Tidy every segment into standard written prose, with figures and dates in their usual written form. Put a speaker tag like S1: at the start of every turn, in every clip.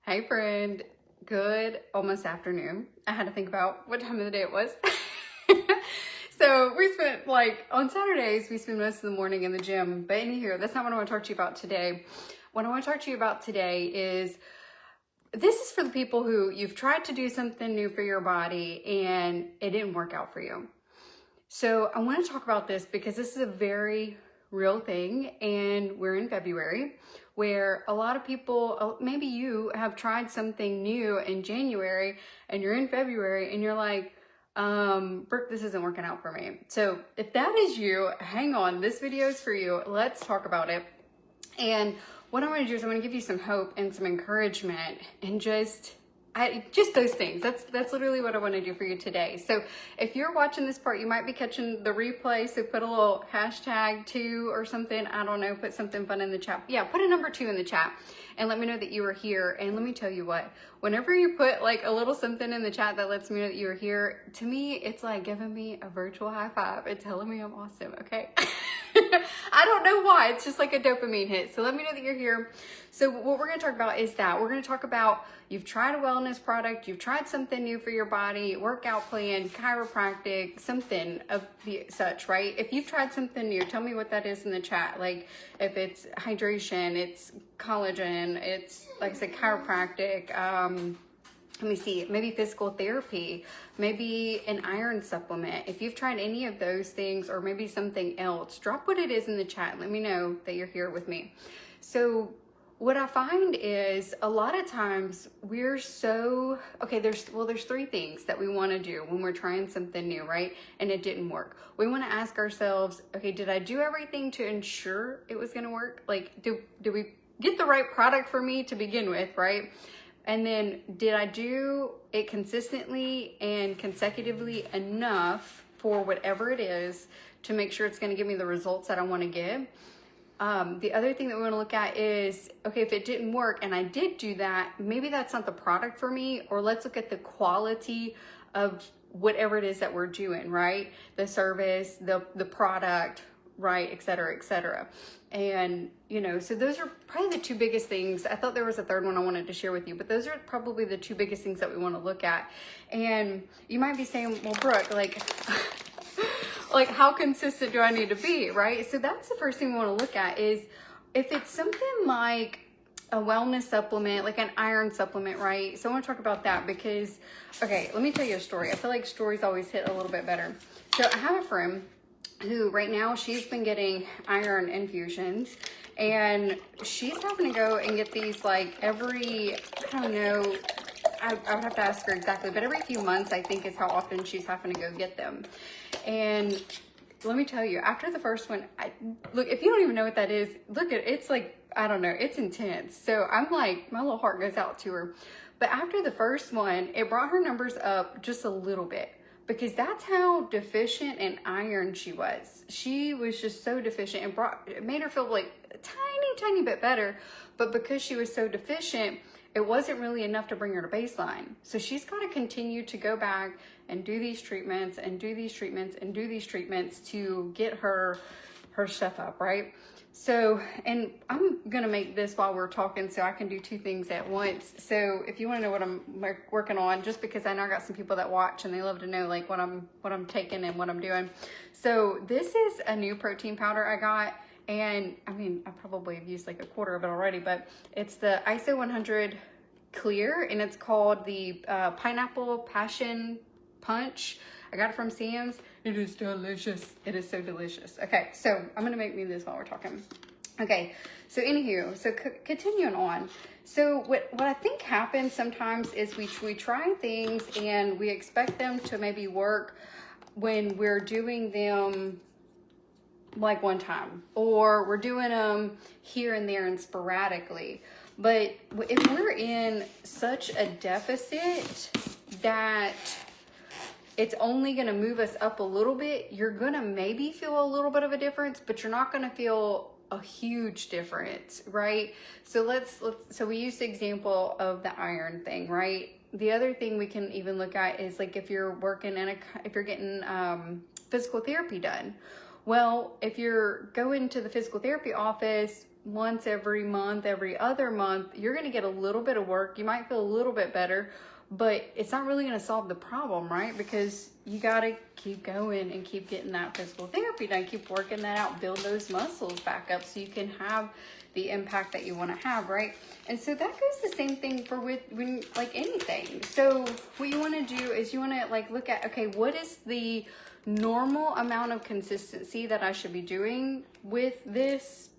S1: Hey friend, good almost afternoon. I had to think about what time of the day it was. So we spent on Saturdays, we spend most of the morning in the gym, but anywho, that's not what I want to talk to you about today. What I want to talk to you about today is this is for the people who you've tried to do something new for your body and it didn't work out for you. So I want to talk about this because this is a very real thing, and we're in February where a lot of people, maybe you have tried something new in January and you're in February and you're like, Brooke, this isn't working out for me. So if that is you, hang on, this video is for you. Let's talk about it. And what I'm going to do is I'm going to give you some hope and some encouragement and just those things. That's literally what I want to do for you today. So if you're watching this part, you might be catching the replay. So put a little #2 or something. I don't know. Put something fun in the chat. Yeah, put a number 2 in the chat and let me know that you are here. And let me tell you what, whenever you put a little something in the chat that lets me know that you are here, to me, it's like giving me a virtual high five and telling me I'm awesome. Okay. I don't know why. It's just like a dopamine hit. So let me know that you're here. So what we're going to talk about is that we're going to talk about you've tried a wellness product, you've tried something new for your body, workout plan, chiropractic, something of the such, right? If you've tried something new, tell me what that is in the chat. Like if it's hydration, it's collagen, it's like I said, chiropractic, let me see, maybe physical therapy, maybe an iron supplement. If you've tried any of those things or maybe something else, drop what it is in the chat. Let me know that you're here with me. So what I find is a lot of times we're so, okay, there's 3 things that we want to do when we're trying something new, right? And it didn't work. We want to ask ourselves, okay, did I do everything to ensure it was going to work? Like, do we get the right product for me to begin with, right? And then did I do it consistently and consecutively enough for whatever it is to make sure it's going to give me the results that I want to get? The other thing that we want to look at is, okay, if it didn't work and I did do that, maybe that's not the product for me, or let's look at the quality of whatever it is that we're doing, right? The service, the product, right, et cetera, et cetera. And, so those are probably the 2 biggest things. I thought there was a third one I wanted to share with you, but those are probably the 2 biggest things that we want to look at. And you might be saying, well, Brooke, like how consistent do I need to be, right? So that's the first thing we want to look at is if it's something like a wellness supplement, like an iron supplement, right? So I want to talk about that because, okay, let me tell you a story. I feel like stories always hit a little bit better. So I have a friend who right now she's been getting iron infusions, and she's having to go and get these every, I don't know, I would have to ask her exactly, but every few months I think is how often she's having to go get them. And let me tell you, after the first one, look, if you don't even know what that is, look at it's I don't know, it's intense. So I'm like, my little heart goes out to her. But after the first one, it brought her numbers up just a little bit, because that's how deficient in iron she was. She was just so deficient, and it made her feel like a tiny bit better. But because she was so deficient, it wasn't really enough to bring her to baseline. So she's got to continue to go back and do these treatments and do these treatments and do these treatments to get her stuff up, right? So, and I'm going to make this while we're talking so I can do 2 things at once. So if you want to know what I'm working on, just because I know I got some people that watch and they love to know what I'm taking and what I'm doing. So this is a new protein powder I got. And I mean, I probably have used a quarter of it already, but it's the ISO 100 clear, and it's called the Pineapple Passion Punch. I got it from Sam's. It is delicious. It is so delicious. Okay, so I'm gonna make me this while we're talking. Okay, so anywho, so continuing on. So what I think happens sometimes is we try things and we expect them to maybe work when we're doing them one time, or we're doing them here and there and sporadically. But if we're in such a deficit that it's only going to move us up a little bit, you're going to maybe feel a little bit of a difference, but you're not going to feel a huge difference, right? So so we used the example of the iron thing, right? The other thing we can even look at is if you're working if you're getting physical therapy done. Well, if you're going to the physical therapy office, once every month, every other month, you're going to get a little bit of work. You might feel a little bit better, but it's not really going to solve the problem, right? Because you got to keep going and keep getting that physical therapy done, keep working that out, build those muscles back up so you can have the impact that you want to have, right? And so that goes the same thing for when like anything. So what you want to do is you want to like look at, okay, what is the normal amount of consistency that I should be doing with this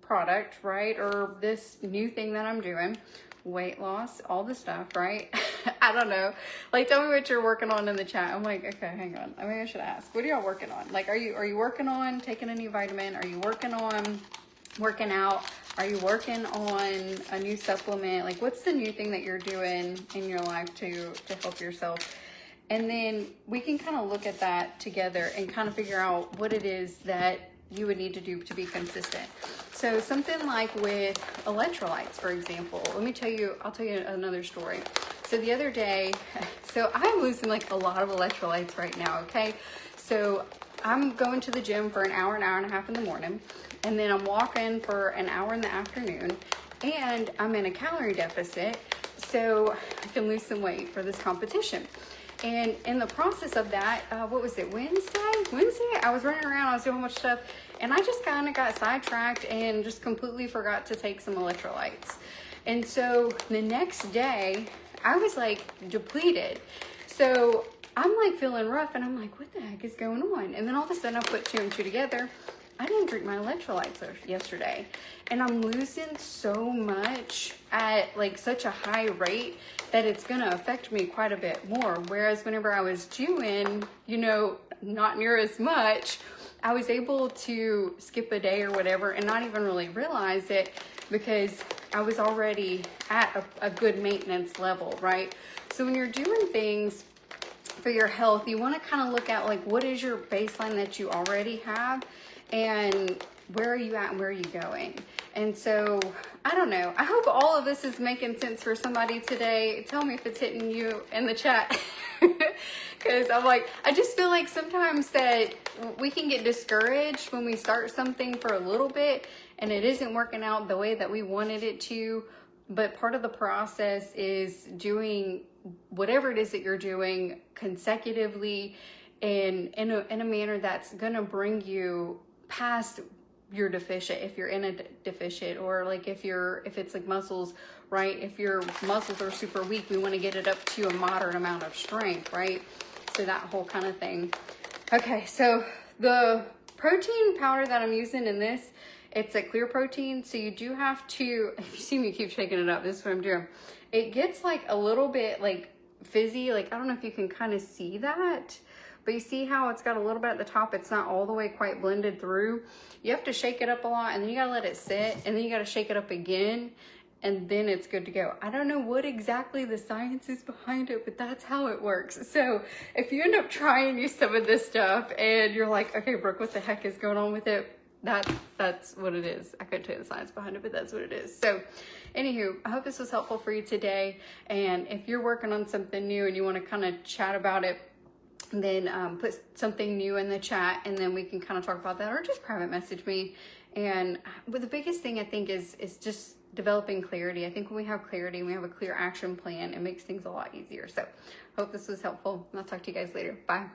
S1: product, right? Or this new thing that I'm doing, weight loss, all the stuff, right? I don't know. Like, tell me what you're working on in the chat. I'm like, okay, hang on. I mean, I should ask. What are y'all working on? Like, are you working on taking any vitamin? Are you working on working out? Are you working on a new supplement? Like, what's the new thing that you're doing in your life to help yourself? And then we can kind of look at that together and kind of figure out what it is that you would need to do to be consistent. So something like with electrolytes, for example, I'll tell you another story. So the other day, so I'm losing like a lot of electrolytes right now, okay? So I'm going to the gym for an hour and a half in the morning, and then I'm walking for an hour in the afternoon, and I'm in a calorie deficit, so I can lose some weight for this competition. And in the process of that, what was it, Wednesday, I was running around, I was doing a bunch of stuff, and I just kind of got sidetracked and just completely forgot to take some electrolytes. And so the next day, I was like depleted. So I'm like feeling rough, and I'm like, what the heck is going on? And then all of a sudden I put 2 and 2 together. I didn't drink my electrolytes yesterday, and I'm losing so much at like such a high rate that it's going to affect me quite a bit more. Whereas whenever I was doing, not near as much, I was able to skip a day or whatever and not even really realize it because I was already at a good maintenance level, right? So when you're doing things for your health, you want to kind of look at like, what is your baseline that you already have, and where are you at and where are you going? And so, I don't know. I hope all of this is making sense for somebody today. Tell me if it's hitting you in the chat. Because I just feel like sometimes that we can get discouraged when we start something for a little bit and it isn't working out the way that we wanted it to. But part of the process is doing whatever it is that you're doing consecutively and in a manner that's going to bring you past your deficient, if you're in a deficient, or like if it's like muscles, right? If your muscles are super weak, we want to get it up to a moderate amount of strength, right? So that whole kind of thing. Okay, so the protein powder that I'm using in this, it's a clear protein, so you do have to, if you see me keep shaking it up, this is what I'm doing. It gets like a little bit like fizzy, like I don't know if you can kind of see that, but you see how it's got a little bit at the top, it's not all the way quite blended through. You have to shake it up a lot, and then you gotta let it sit, and then you gotta shake it up again, and then it's good to go. I don't know what exactly the science is behind it, but that's how it works. So if you end up trying some of this stuff and you're like, okay, Brooke, what the heck is going on with it? That's what it is. I couldn't tell you the science behind it, but that's what it is. So anywho, I hope this was helpful for you today. And if you're working on something new and you want to kind of chat about it, then put something new in the chat, and then we can kind of talk about that, or just private message me. But the biggest thing I think is just developing clarity. I think when we have clarity and we have a clear action plan, it makes things a lot easier. So hope this was helpful, and I'll talk to you guys later. Bye.